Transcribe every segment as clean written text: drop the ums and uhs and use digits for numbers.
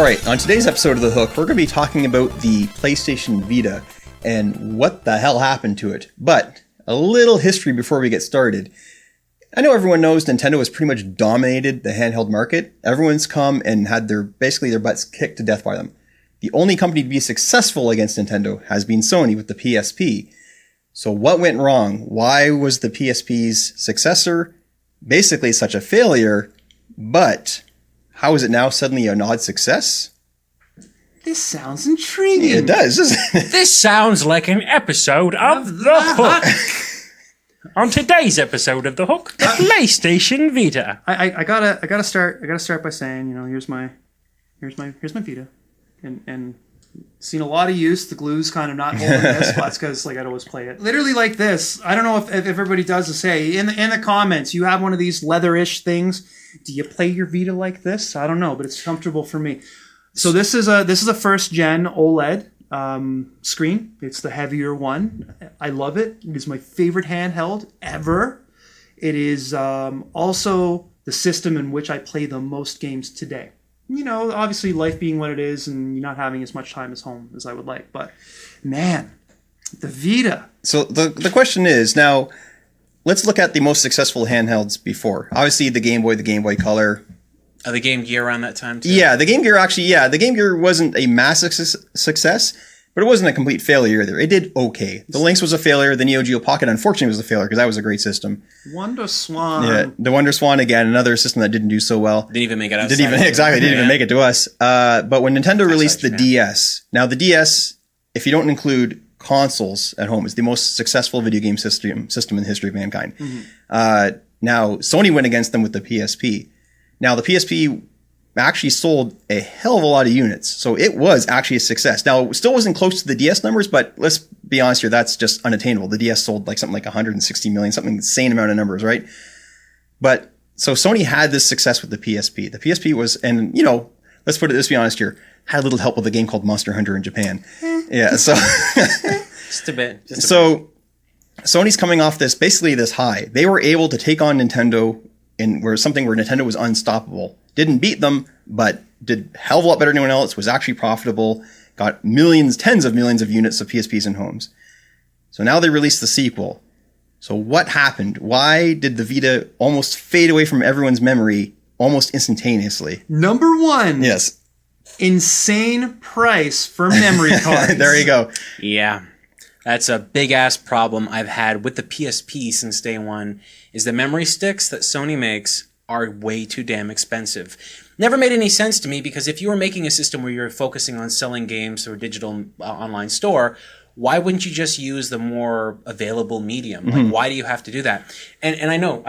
right, on today's episode of The Hook, we're going to be talking about the PlayStation Vita and what the hell happened to it. But a little history before we get started. I know everyone knows Nintendo has pretty much dominated the handheld market. Everyone's come and had their butts kicked to death by them. The only company to be successful against Nintendo has been Sony with the PSP. So what went wrong? Why was the PSP's successor basically such a failure? But how is it now suddenly an odd success? This sounds intriguing. It does, doesn't it? This sounds like an episode of The Hook. On today's episode of The Hook, the PlayStation Vita. I gotta start by saying, here's my Vita, and seen a lot of use. The glue's kind of not holding this, but it's because I'd always play it literally like this. I don't know if everybody does this. Hey, in the comments, you have one of these leather-ish things. Do you play your Vita like this? I don't know, but it's comfortable for me. So this is a first gen OLED screen. It's the heavier one. I love it. It is my favorite handheld ever. It is also the system in which I play the most games today. Obviously life being what it is and not having as much time as home as I would like. But man, the Vita. So the question is now, let's look at the most successful handhelds before. Obviously the Game Boy Color. The Game Gear around that time too? Yeah, the Game Gear the Game Gear wasn't a massive success, but it wasn't a complete failure either. It did okay. The Lynx was a failure. The Neo Geo Pocket, unfortunately, was a failure because that was a great system. Wonder Swan. Yeah, the Wonder Swan, again, another system that didn't do so well. Didn't even make it outside. Didn't even make it to us. But when Nintendo released the DS, now the DS, if you don't include consoles at home, is the most successful video game system in the history of mankind. Mm-hmm. Now, Sony went against them with the PSP. Now, the PSP actually sold a hell of a lot of units, so it was actually a success. Now, it still wasn't close to the DS numbers, but let's be honest here, that's just unattainable. The DS sold something like 160 million, something insane amount of numbers, right? But, so Sony had this success with the PSP. The PSP was, and let's be honest here, had a little help with a game called Monster Hunter in Japan. Yeah, so... Just a bit. Sony's coming off this high. They were able to take on Nintendo where Nintendo was unstoppable. Didn't beat them, but did a hell of a lot better than anyone else, was actually profitable, got tens of millions of units of PSPs in homes. So now they released the sequel. So what happened? Why did the Vita almost fade away from everyone's memory almost instantaneously? Number one. Yes. Insane price for memory cards. There you go. Yeah. That's a big-ass problem I've had with the PSP since day one, is the memory sticks that Sony makes are way too damn expensive. Never made any sense to me, because if you were making a system where you're focusing on selling games through a digital online store, why wouldn't you just use the more available medium? Mm-hmm. Why do you have to do that? And I know.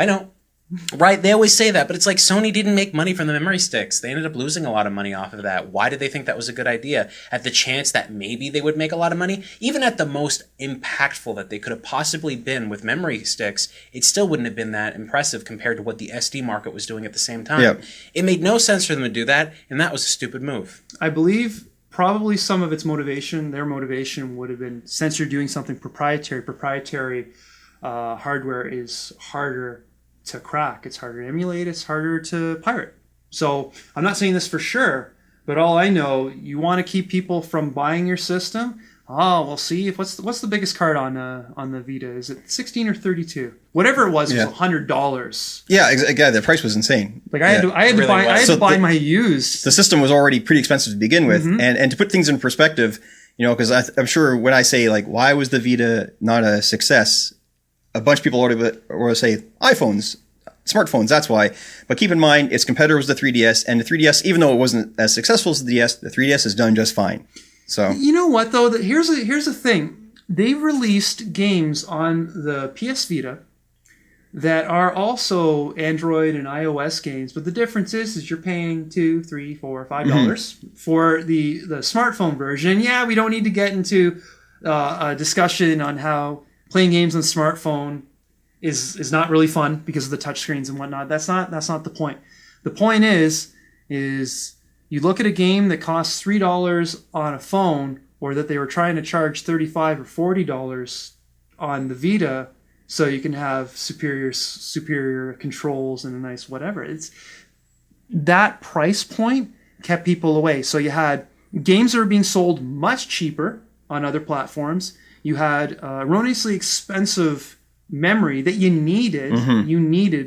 Right, they always say that, but it's like Sony didn't make money from the memory sticks. They ended up losing a lot of money off of that. Why did they think that was a good idea? At the chance that maybe they would make a lot of money, even at the most impactful that they could have possibly been with memory sticks, it still wouldn't have been that impressive compared to what the SD market was doing at the same time. Yep. It made no sense for them to do that, and that was a stupid move. I believe probably some of its motivation, their motivation would have been, since you're doing something proprietary hardware is harder to crack. It's harder to emulate. It's harder to pirate. So I'm not saying this for sure, but all I know, you want to keep people from buying your system. Oh, we'll see. What's the biggest card on the Vita? Is it 16 or 32? Whatever it was $100. Yeah, exactly. The price was insane. I had to buy my used. The system was already pretty expensive to begin with, mm-hmm. and to put things in perspective, because I'm sure when I say why was the Vita not a success, a bunch of people already say iPhones, smartphones, that's why. But keep in mind, its competitor was the 3DS, and the 3DS, even though it wasn't as successful as the DS, the 3DS has done just fine. So you know what though? Here's the thing. They released games on the PS Vita that are also Android and iOS games, but the difference is you're paying $2, $3, $4, $5 mm-hmm. for the smartphone version. Yeah, we don't need to get into a discussion on how playing games on smartphone is not really fun because of the touchscreens and whatnot. That's not the point. The point is you look at a game that costs $3 on a phone, or that they were trying to charge $35 or $40 on the Vita, so you can have superior controls and a nice whatever. It's that price point kept people away. So you had games that were being sold much cheaper on other platforms. You had erroneously expensive memory that you needed.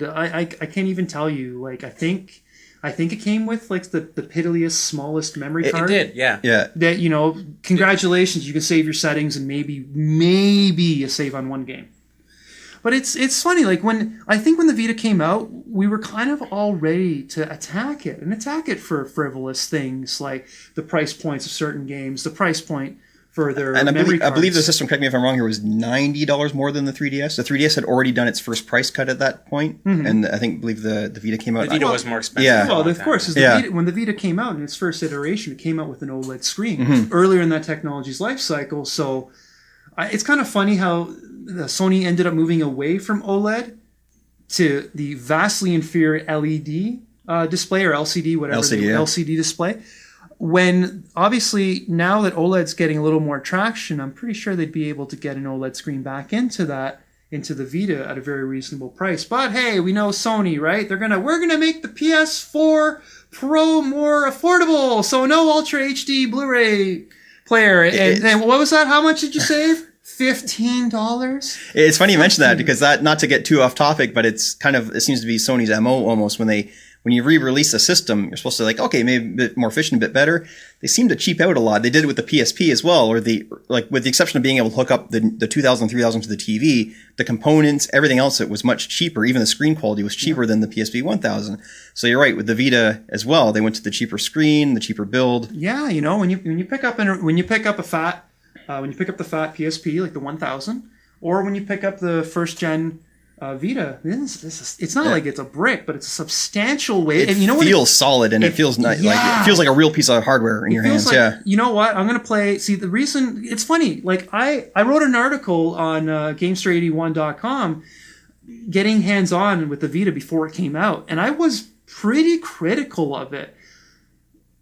I can't even tell you. Like I think it came with like the piddliest, smallest memory card. It did, yeah. That, you know, congratulations, you can save your settings and maybe you save on one game. But it's funny, like when the Vita came out, we were kind of all ready to attack it for frivolous things like the price points of certain games, the price point for their memory cards. I believe the system, correct me if I'm wrong here, was $90 more than the 3DS. The 3DS had already done its first price cut at that point, and I believe the Vita came out. The Vita was more expensive. Yeah. Well, of course, when the Vita came out in its first iteration, it came out with an OLED screen earlier in that technology's life cycle. So it's kind of funny how Sony ended up moving away from OLED to the vastly inferior LED display or LCD, whatever LCD display. When obviously now that OLED's getting a little more traction, I'm pretty sure they'd be able to get an OLED screen back into the Vita at a very reasonable price. But hey, we know Sony, right? We're gonna make the PS4 Pro more affordable, so no Ultra HD Blu-ray player. And what was that? How much did you save? $15? It's funny you mention that because not to get too off topic, but it seems to be Sony's MO almost when you re-release a system, you're supposed to like, okay, maybe a bit more efficient, a bit better. They seem to cheap out a lot. They did it with the PSP as well, or with the exception of being able to hook up the 2000, 3000 to the TV, the components, everything else, it was much cheaper. Even the screen quality was cheaper than the PSP 1000. So you're right, with the Vita as well, they went to the cheaper screen, the cheaper build. Yeah, you know, when you pick up the fat PSP, like the 1000, or when you pick up the first gen Vita, it's not like it's a brick, but it's a substantial weight. And you know, feels solid, and it feels like it feels like a real piece of hardware in your hands. Like, you know what? I'm gonna play. See, the reason it's funny. Like I wrote an article on GameStar81.com, getting hands on with the Vita before it came out, and I was pretty critical of it.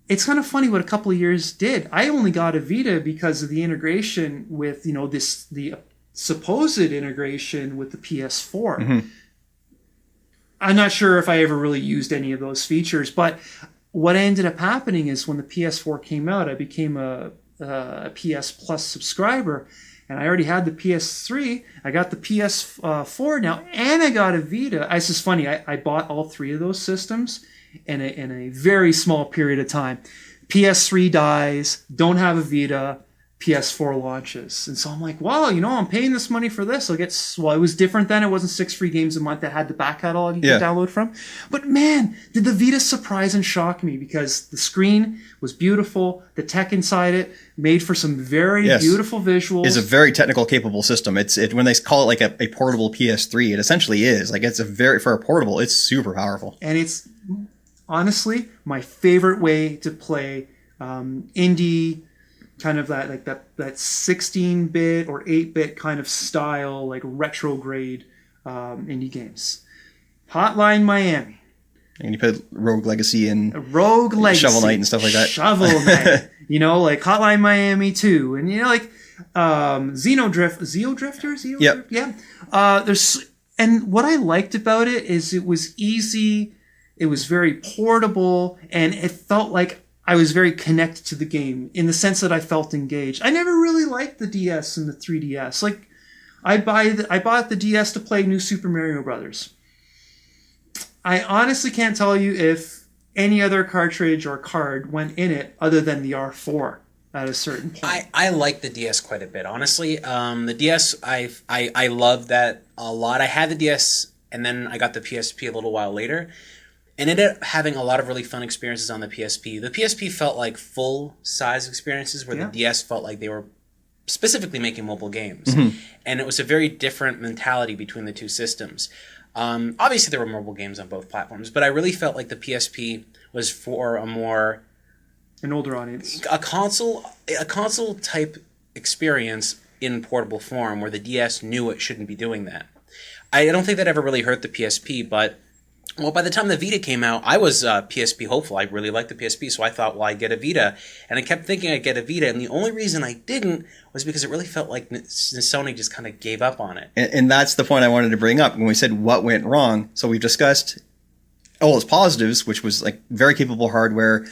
It's kind of funny what a couple of years did. I only got a Vita because of the integration with the supposed integration with the PS4. I'm not sure if I ever really used any of those features, but what ended up happening is when the PS4 came out, I became a PS Plus subscriber, and I already had the PS3. I got the PS4 now, and I got a Vita. It's just funny. I bought all three of those systems in a very small period of time. PS3 dies, don't have a Vita, PS4 launches. And so I'm like, wow, you know, I'm paying this money for this. It was different then. It wasn't 6 free games a month that had the back catalog you could download from. But man, did the Vita surprise and shock me, because the screen was beautiful. The tech inside it made for some very beautiful visuals. It's a very technical capable system. When they call it like a portable PS3, it essentially is. Like for a portable, it's super powerful. And it's honestly my favorite way to play indie, kind of that 16-bit or 8-bit kind of style, like retrograde indie games. Hotline Miami. And you put Rogue Legacy and Shovel Knight and stuff like that. Shovel Knight. You know, like Hotline Miami 2. And, you know, like Xeodrifter? Yep. Yeah. And what I liked about it is it was easy, it was very portable, and it felt like I was very connected to the game in the sense that I felt engaged. I never really liked the DS and the 3DS. Like, I bought the DS to play New Super Mario Brothers. I honestly can't tell you if any other cartridge or card went in it other than the R4 at a certain point. I like the DS quite a bit, honestly. The DS, I love that a lot. I had the DS, and then I got the PSP a little while later, and ended up having a lot of really fun experiences on the PSP. The PSP felt like full-size experiences, where the DS felt like they were specifically making mobile games. And it was a very different mentality between the two systems. Obviously, there were mobile games on both platforms, but I really felt like the PSP was for an older audience, a console type experience in portable form, where the DS knew it shouldn't be doing that. I don't think that ever really hurt the PSP, but by the time the Vita came out, I was PSP hopeful. I really liked the PSP, so I thought, well, I'd get a Vita. And I kept thinking I'd get a Vita, and the only reason I didn't was because it really felt like Sony just kind of gave up on it. And that's the point I wanted to bring up when we said what went wrong. So we've discussed all its positives, which was like very capable hardware,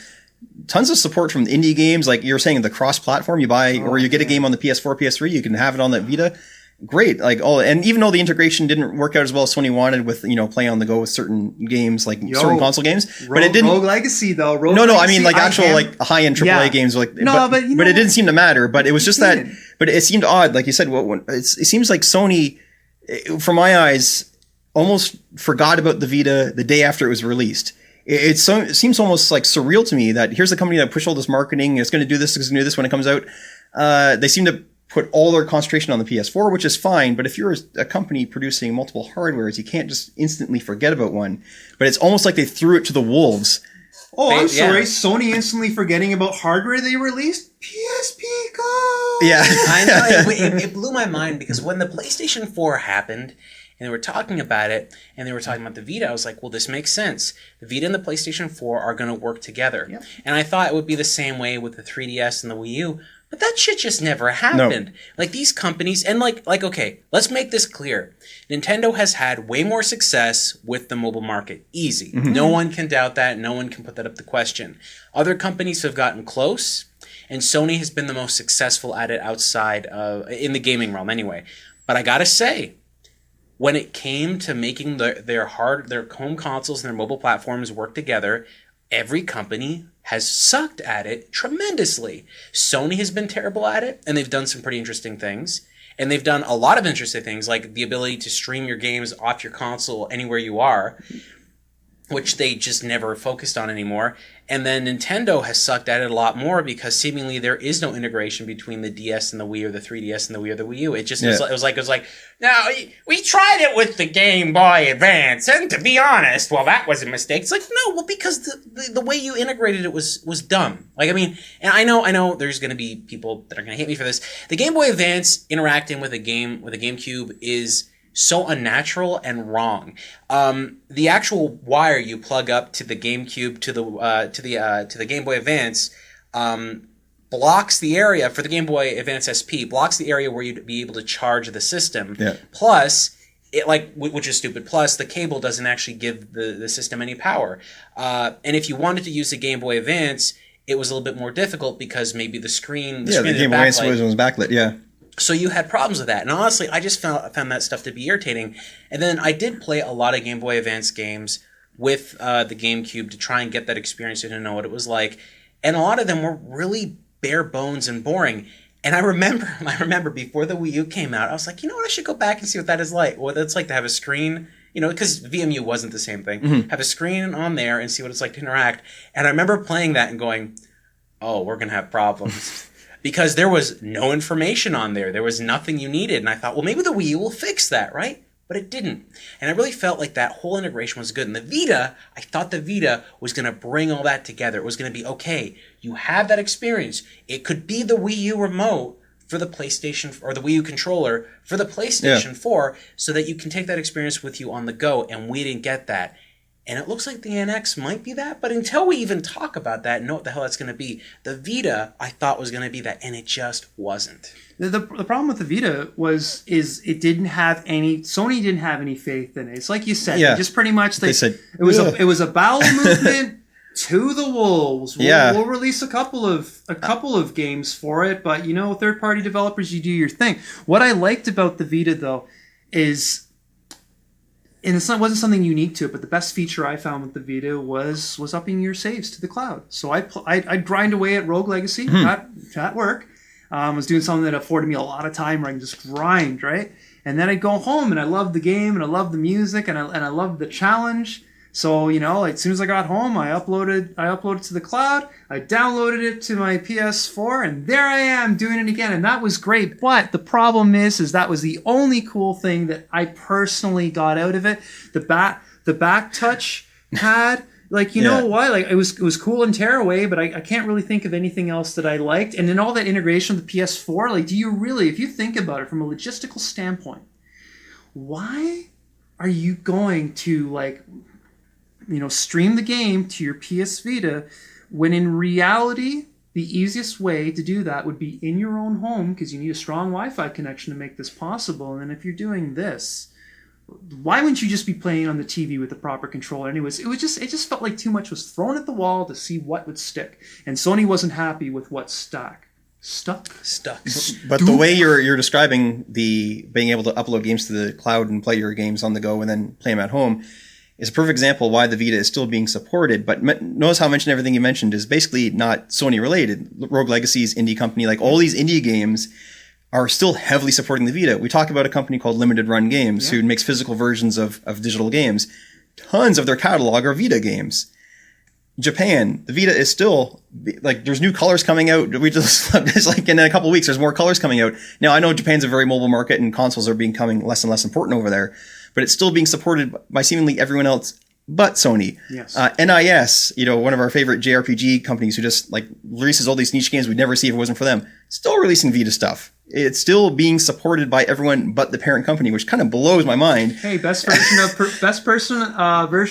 tons of support from indie games. Like you were saying, the cross-platform, you buy or you get a game on the PS4, PS3, you can have it on that Vita. Great. Like and even though the integration didn't work out as well as Sony wanted with, play on the go with certain games, like certain console games, but it didn't. Rogue Legacy though. I mean like actual like high-end AAA games, like but it didn't seem to matter. But it was just that. But it seemed odd, like you said. It seems like Sony, from my eyes, almost forgot about the Vita the day after it was released. It seems almost like surreal to me that here's the company that pushed all this marketing. It's going to do this. It's going to do this when it comes out. They seem to put all their concentration on the PS4, which is fine. But if you're a company producing multiple hardwares, you can't just instantly forget about one. But it's almost like they threw it to the wolves. Oh, I'm sorry. Sony instantly forgetting about hardware they released? PSP Go! Yeah. I know. It blew my mind because when the PlayStation 4 happened, and they were talking about it, and they were talking about the Vita, I was like, well, this makes sense. The Vita and the PlayStation 4 are going to work together. Yep. And I thought it would be the same way with the 3DS and the Wii U. But that shit just never happened. No. Like these companies, and like okay, let's make this clear. Nintendo has had way more success with the mobile market. Easy. Mm-hmm. No one can doubt that. No one can put that up to question. Other companies have gotten close, and Sony has been the most successful at it outside of, in the gaming realm anyway. But I gotta say, when it came to making their home consoles and their mobile platforms work together, every company has sucked at it tremendously. Sony has been terrible at it, and they've done some pretty interesting things. And they've done a lot of interesting things, like the ability to stream your games off your console anywhere you are, which they just never focused on anymore. And then Nintendo has sucked at it a lot more because seemingly there is no integration between the DS and the Wii or the 3DS and the Wii or the Wii U. It just it was like, no, we tried it with the Game Boy Advance, and to be honest, well, that was a mistake. It's like, no, well, because the way you integrated it was dumb. Like, I mean, and I know there's going to be people that are going to hate me for this. The Game Boy Advance interacting with a GameCube is so unnatural and wrong. The actual wire you plug up to the GameCube to the Game Boy Advance blocks the area for the Game Boy Advance SP, blocks the area where you'd be able to charge the system. Yeah. Plus, which is stupid. Plus, the cable doesn't actually give the system any power. And if you wanted to use the Game Boy Advance, it was a little bit more difficult because maybe the screen the Game Boy Advance was backlit. Yeah. So you had problems with that. And honestly, I just found that stuff to be irritating. And then I did play a lot of Game Boy Advance games with the GameCube to try and get that experience and to know what it was like. And a lot of them were really bare bones and boring. And I remember before the Wii U came out, I was like, you know what? I should go back and see what that is like. What it's like to have a screen, because VMU wasn't the same thing. Mm-hmm. Have a screen on there and see what it's like to interact. And I remember playing that and going, oh, we're going to have problems. Because there was no information on there. There was nothing you needed. And I thought, well, maybe the Wii U will fix that, right? But it didn't. And I really felt like that whole integration was good. And the Vita, I thought the Vita was going to bring all that together. It was going to be, okay, you have that experience. It could be the Wii U remote for the PlayStation, or the Wii U controller for the PlayStation 4, so that you can take that experience with you on the go. And we didn't get that. And it looks like the NX might be that, but until we even talk about that and know what the hell that's going to be, the Vita I thought was going to be that, and it just wasn't. The problem with the Vita is it didn't have any. Sony didn't have any faith in it. It's like you said, just pretty much they said it was a bowel movement to the wolves. We'll release a couple of games for it, but third party developers, you do your thing. What I liked about the Vita though is. And wasn't something unique to it, but the best feature I found with the Vita was upping your saves to the cloud. So I'd grind away at Rogue Legacy at work. Was doing something that afforded me a lot of time where I can just grind, right? And then I'd go home and I loved the game and I loved the music and I loved the challenge. So, as soon as I got home, I uploaded to the cloud, I downloaded it to my PS4, and there I am doing it again. And that was great. But the problem is that was the only cool thing that I personally got out of it. The back touch pad, know what? Like it was cool in Tearaway, but I can't really think of anything else that I liked. And then all that integration with the PS4, do you really, if you think about it from a logistical standpoint, why are you going to stream the game to your PS Vita when in reality the easiest way to do that would be in your own home because you need a strong Wi-Fi connection to make this possible. And then if you're doing this, why wouldn't you just be playing on the TV with the proper controller? Anyways, it just felt like too much was thrown at the wall to see what would stick, and Sony wasn't happy with what stuck. But the way you're describing the being able to upload games to the cloud and play your games on the go and then play them at home is a perfect example why the Vita is still being supported. But notice how I mentioned everything you mentioned is basically not Sony related. Rogue Legacy's indie company, like all these indie games are still heavily supporting the Vita. We talk about a company called Limited Run Games who makes physical versions of digital games. Tons of their catalog are Vita games. Japan, the Vita is still, like, there's new colors coming out. We just, it's like in a couple of weeks, there's more colors coming out. Now, I know Japan's a very mobile market and consoles are becoming less and less important over there, but it's still being supported by seemingly everyone else but Sony. Yes. NIS, one of our favorite JRPG companies who just, like, releases all these niche games we'd never see if it wasn't for them, still releasing Vita stuff. It's still being supported by everyone but the parent company, which kind of blows my mind. Hey, best version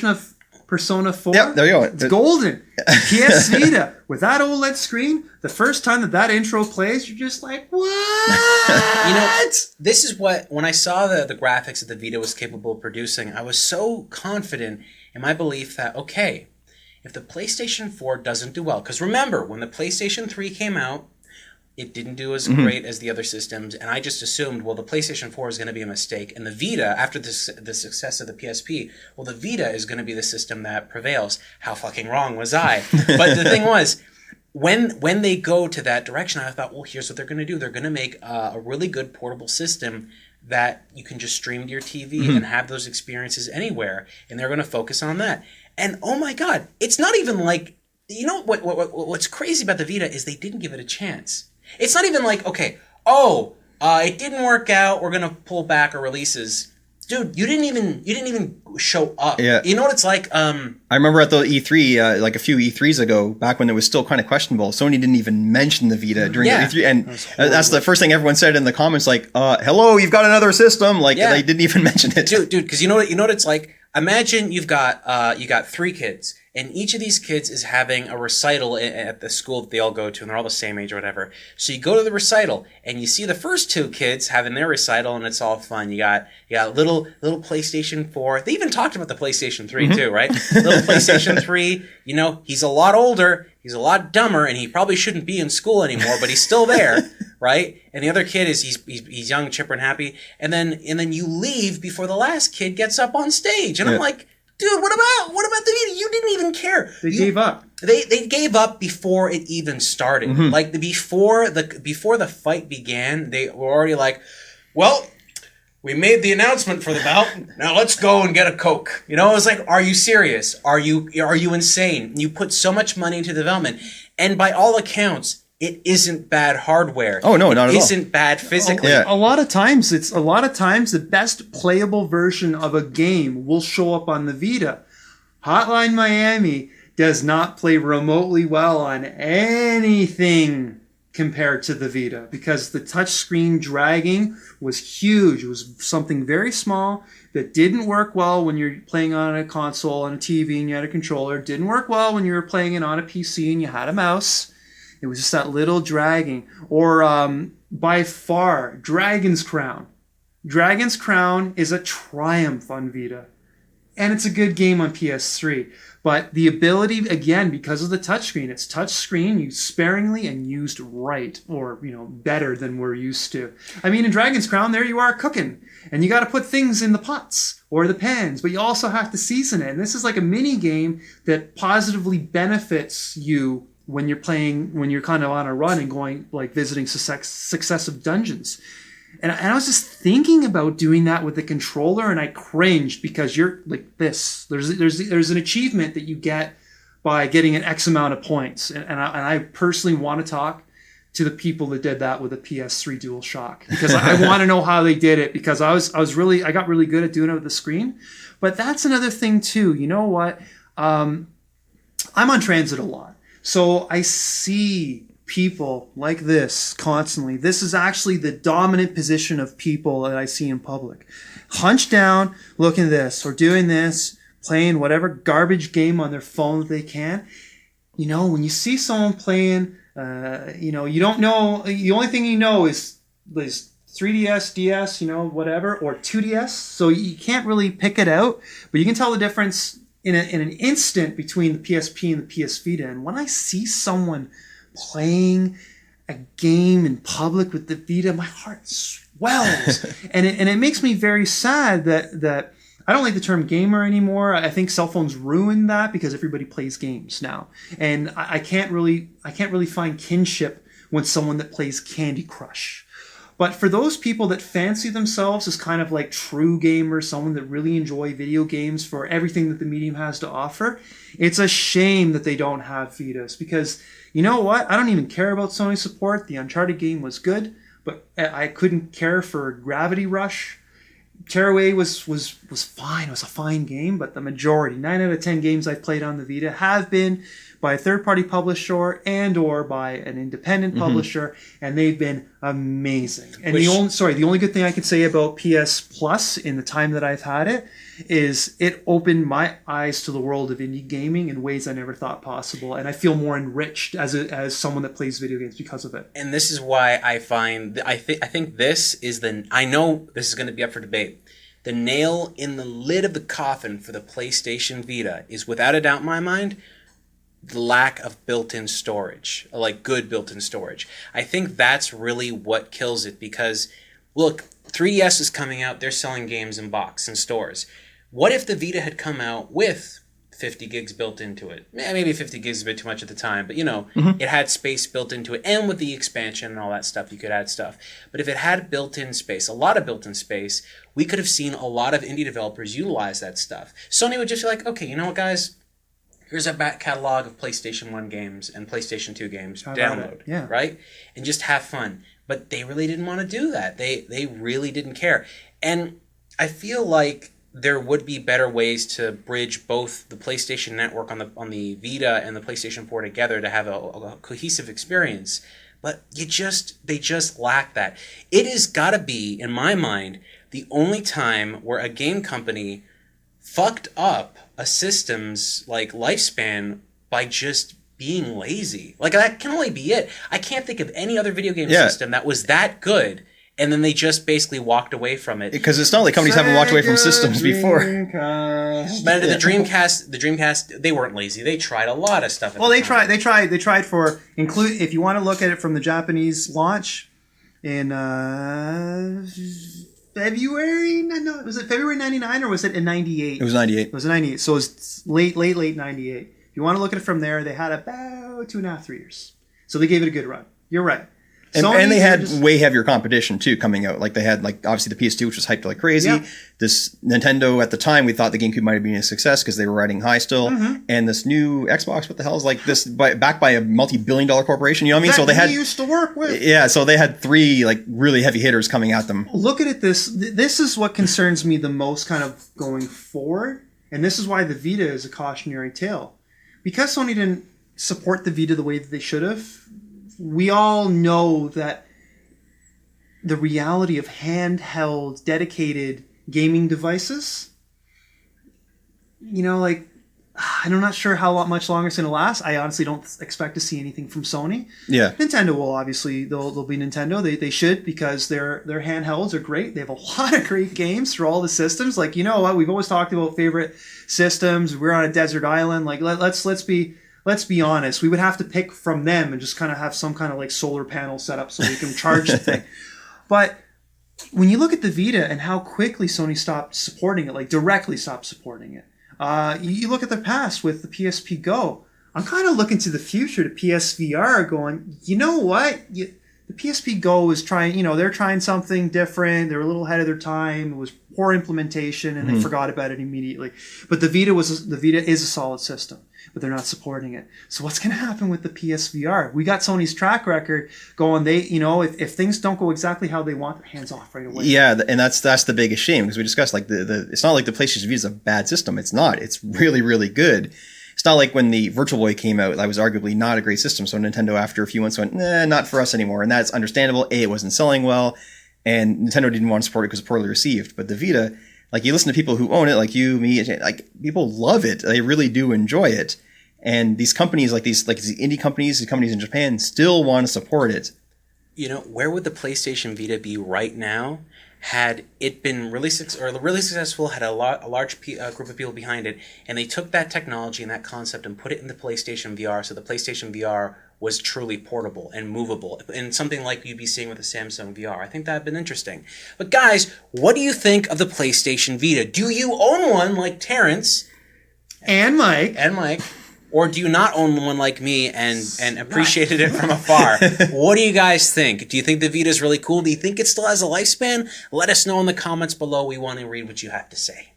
of Persona 4. Yeah, there you go. It's golden. PS Vita with that OLED screen. The first time that intro plays, you're just like, what? This is when I saw the graphics that the Vita was capable of producing, I was so confident in my belief that, okay, if the PlayStation 4 doesn't do well, because remember, when the PlayStation 3 came out, it didn't do as great as the other systems, and I just assumed, well, the PlayStation 4 is going to be a mistake, and the Vita, after the success of the PSP, well, the Vita is going to be the system that prevails. How fucking wrong was I? But the thing was, when they go to that direction, I thought, well, here's what they're going to do. They're going to make a really good portable system that you can just stream to your TV and have those experiences anywhere, and they're going to focus on that. And oh my God, it's not even like, what's crazy about the Vita is they didn't give it a chance. It's not even like, okay, it didn't work out, we're gonna pull back our releases. Dude, you didn't even show up. Yeah. You know what it's like? I remember at the E3, like a few E3s ago, back when it was still kind of questionable, Sony didn't even mention the Vita during the E3, and that's the first thing everyone said in the comments, like, hello, you've got another system. Like, they didn't even mention it. Dude, because you know what it's like? Imagine you got 3 kids, and each of these kids is having a recital at the school that they all go to, and they're all the same age or whatever. So you go to the recital, and you see the first 2 kids having their recital, and it's all fun. You got little PlayStation 4. They even talked about the PlayStation 3 too, right? Little PlayStation 3. He's a lot older, he's a lot dumber, and he probably shouldn't be in school anymore, but he's still there, right? And the other kid is he's young, chipper, and happy. And then you leave before the last kid gets up on stage, and I'm like, dude, what about the Vita? You didn't even care. They gave up. They gave up before it even started. Like before the fight began, they were already like, well, we made the announcement for the bout. Now let's go and get a Coke. It was like, are you serious? Are you insane? You put so much money into development, and by all accounts, it isn't bad hardware. Oh no, not at all. It isn't bad physically. A lot of times the best playable version of a game will show up on the Vita. Hotline Miami does not play remotely well on anything compared to the Vita because the touchscreen dragging was huge. It was something very small that didn't work well when you're playing on a console, on a TV, and you had a controller. It didn't work well when you were playing it on a PC and you had a mouse. It was just that little dragging. Or by far, Dragon's Crown. Dragon's Crown is a triumph on Vita. And it's a good game on PS3. But the ability, again, because of the touchscreen, it's touchscreen used sparingly and used right. Or, better than we're used to. I mean, in Dragon's Crown, there you are cooking. And you got to put things in the pots or the pans. But you also have to season it. And this is like a mini game that positively benefits you when you're kind of on a run and going, like, visiting successive dungeons. And I was just thinking about doing that with the controller, and I cringed because you're like this. There's an achievement that you get by getting an X amount of points. And I personally want to talk to the people that did that with a PS3 DualShock because I want to know how they did it because I got really good at doing it with the screen. But that's another thing too. You know what? I'm on transit a lot. So I see people like this constantly. This is actually the dominant position of people that I see in public. Hunched down, looking at this, or doing this, playing whatever garbage game on their phone that they can. When you see someone playing, you don't know, the only thing you know is 3DS, DS, whatever, or 2DS. So you can't really pick it out, but you can tell the difference in an instant between the PSP and the PS Vita. And when I see someone playing a game in public with the Vita, my heart swells. and it makes me very sad that I don't like the term gamer anymore. I think cell phones ruined that because everybody plays games now. And I can't really find kinship with someone that plays Candy Crush. But for those people that fancy themselves as kind of like true gamers, someone that really enjoy video games for everything that the medium has to offer, it's a shame that they don't have Vitas. Because you know what? I don't even care about Sony support. The Uncharted game was good, but I couldn't care for Gravity Rush. Tearaway was fine. It was a fine game, but the majority, 9 out of 10 games I've played on the Vita have been by a third-party publisher and or by an independent publisher, and they've been amazing. And the only good thing I can say about PS Plus in the time that I've had it is it opened my eyes to the world of indie gaming in ways I never thought possible, and I feel more enriched as someone that plays video games because of it. And this is why I find I think this is I know this is going to be up for debate. The nail in the lid of the coffin for the PlayStation Vita is without a doubt in my mind the lack of built-in storage, like good built-in storage. I think that's really what kills it because, look, 3DS is coming out. They're selling games in box in stores. What if the Vita had come out with 50 gigs built into it? Maybe 50 gigs is a bit too much at the time, but it had space built into it. And with the expansion and all that stuff, you could add stuff. But if it had built-in space, a lot of built-in space, we could have seen a lot of indie developers utilize that stuff. Sony would just be like, okay, you know what, guys? Here's a back catalog of PlayStation 1 games and PlayStation 2 games. Download, right? And just have fun. But they really didn't want to do that. They really didn't care. And I feel like there would be better ways to bridge both the PlayStation Network on the Vita and the PlayStation 4 together to have a cohesive experience. But they just lack that. It has got to be, in my mind, the only time where a game company fucked up a system's lifespan by just being lazy. That can only be it. I can't think of any other video game system that was that good, and then they just basically walked away from it. Because it's not like companies haven't walked away from systems before. But the Dreamcast, they weren't lazy. They tried a lot of stuff. They tried for include. If you want to look at it from the Japanese launch in February? No, was it February 99 or was it in 98? It was 98. It was 98. So it was late 98. If you want to look at it from there, they had about 2.5, 3 years. So they gave it a good run. You're right. And they had way heavier competition too coming out. They had obviously the PS2, which was hyped like crazy. Yeah. This Nintendo at the time, we thought the GameCube might have been a success because they were riding high still. And this new Xbox, what the hell is this backed by a multi-billion-dollar corporation? You know what I mean? So they had used to work with. Yeah, so they had 3 really heavy hitters coming at them. Look at it. This is what concerns me the most, kind of going forward, and this is why the Vita is a cautionary tale, because Sony didn't support the Vita the way that they should have. We all know that the reality of handheld, dedicated gaming devices, I'm not sure how much longer it's going to last. I honestly don't expect to see anything from Sony. Yeah. Nintendo will obviously, they'll be Nintendo. They should, because their handhelds are great. They have a lot of great games for all the systems. We've always talked about favorite systems. We're on a desert island. Let's be honest. We would have to pick from them and just kind of have some kind of solar panel set up so we can charge the thing. But when you look at the Vita and how quickly Sony stopped supporting it, directly stopped supporting it. You look at the past with the PSP Go. I'm kind of looking to the future, to PSVR, going, you know what? The PSP Go is trying, they're trying something different. They're a little ahead of their time. It was poor implementation and they forgot about it immediately. But the Vita is a solid system, but they're not supporting it. So what's going to happen with the PSVR? We got Sony's track record going. They, if things don't go exactly how they want, they're hands off right away. Yeah, and that's the biggest shame, because we discussed it's not like the PlayStation Vita is a bad system. It's not. It's really, really good. It's not like when the Virtual Boy came out, that was arguably not a great system. So Nintendo, after a few months, went, not for us anymore. And that's understandable. It wasn't selling well, and Nintendo didn't want to support it because it was poorly received. But the Vita, you listen to people who own it, like you, me, people love it. They really do enjoy it. And these companies, these indie companies, these companies in Japan, still want to support it. where would the PlayStation Vita be right now had it been really successful, had a large group of people behind it, and they took that technology and that concept and put it in the PlayStation VR, so the PlayStation VR was truly portable and movable, and something like you'd be seeing with the Samsung VR. I think that would have been interesting. But guys, what do you think of the PlayStation Vita? Do you own one like Terence? And Mike. Or do you not own one like me and appreciated it from afar? What do you guys think? Do you think the Vita is really cool? Do you think it still has a lifespan? Let us know in the comments below. We want to read what you have to say.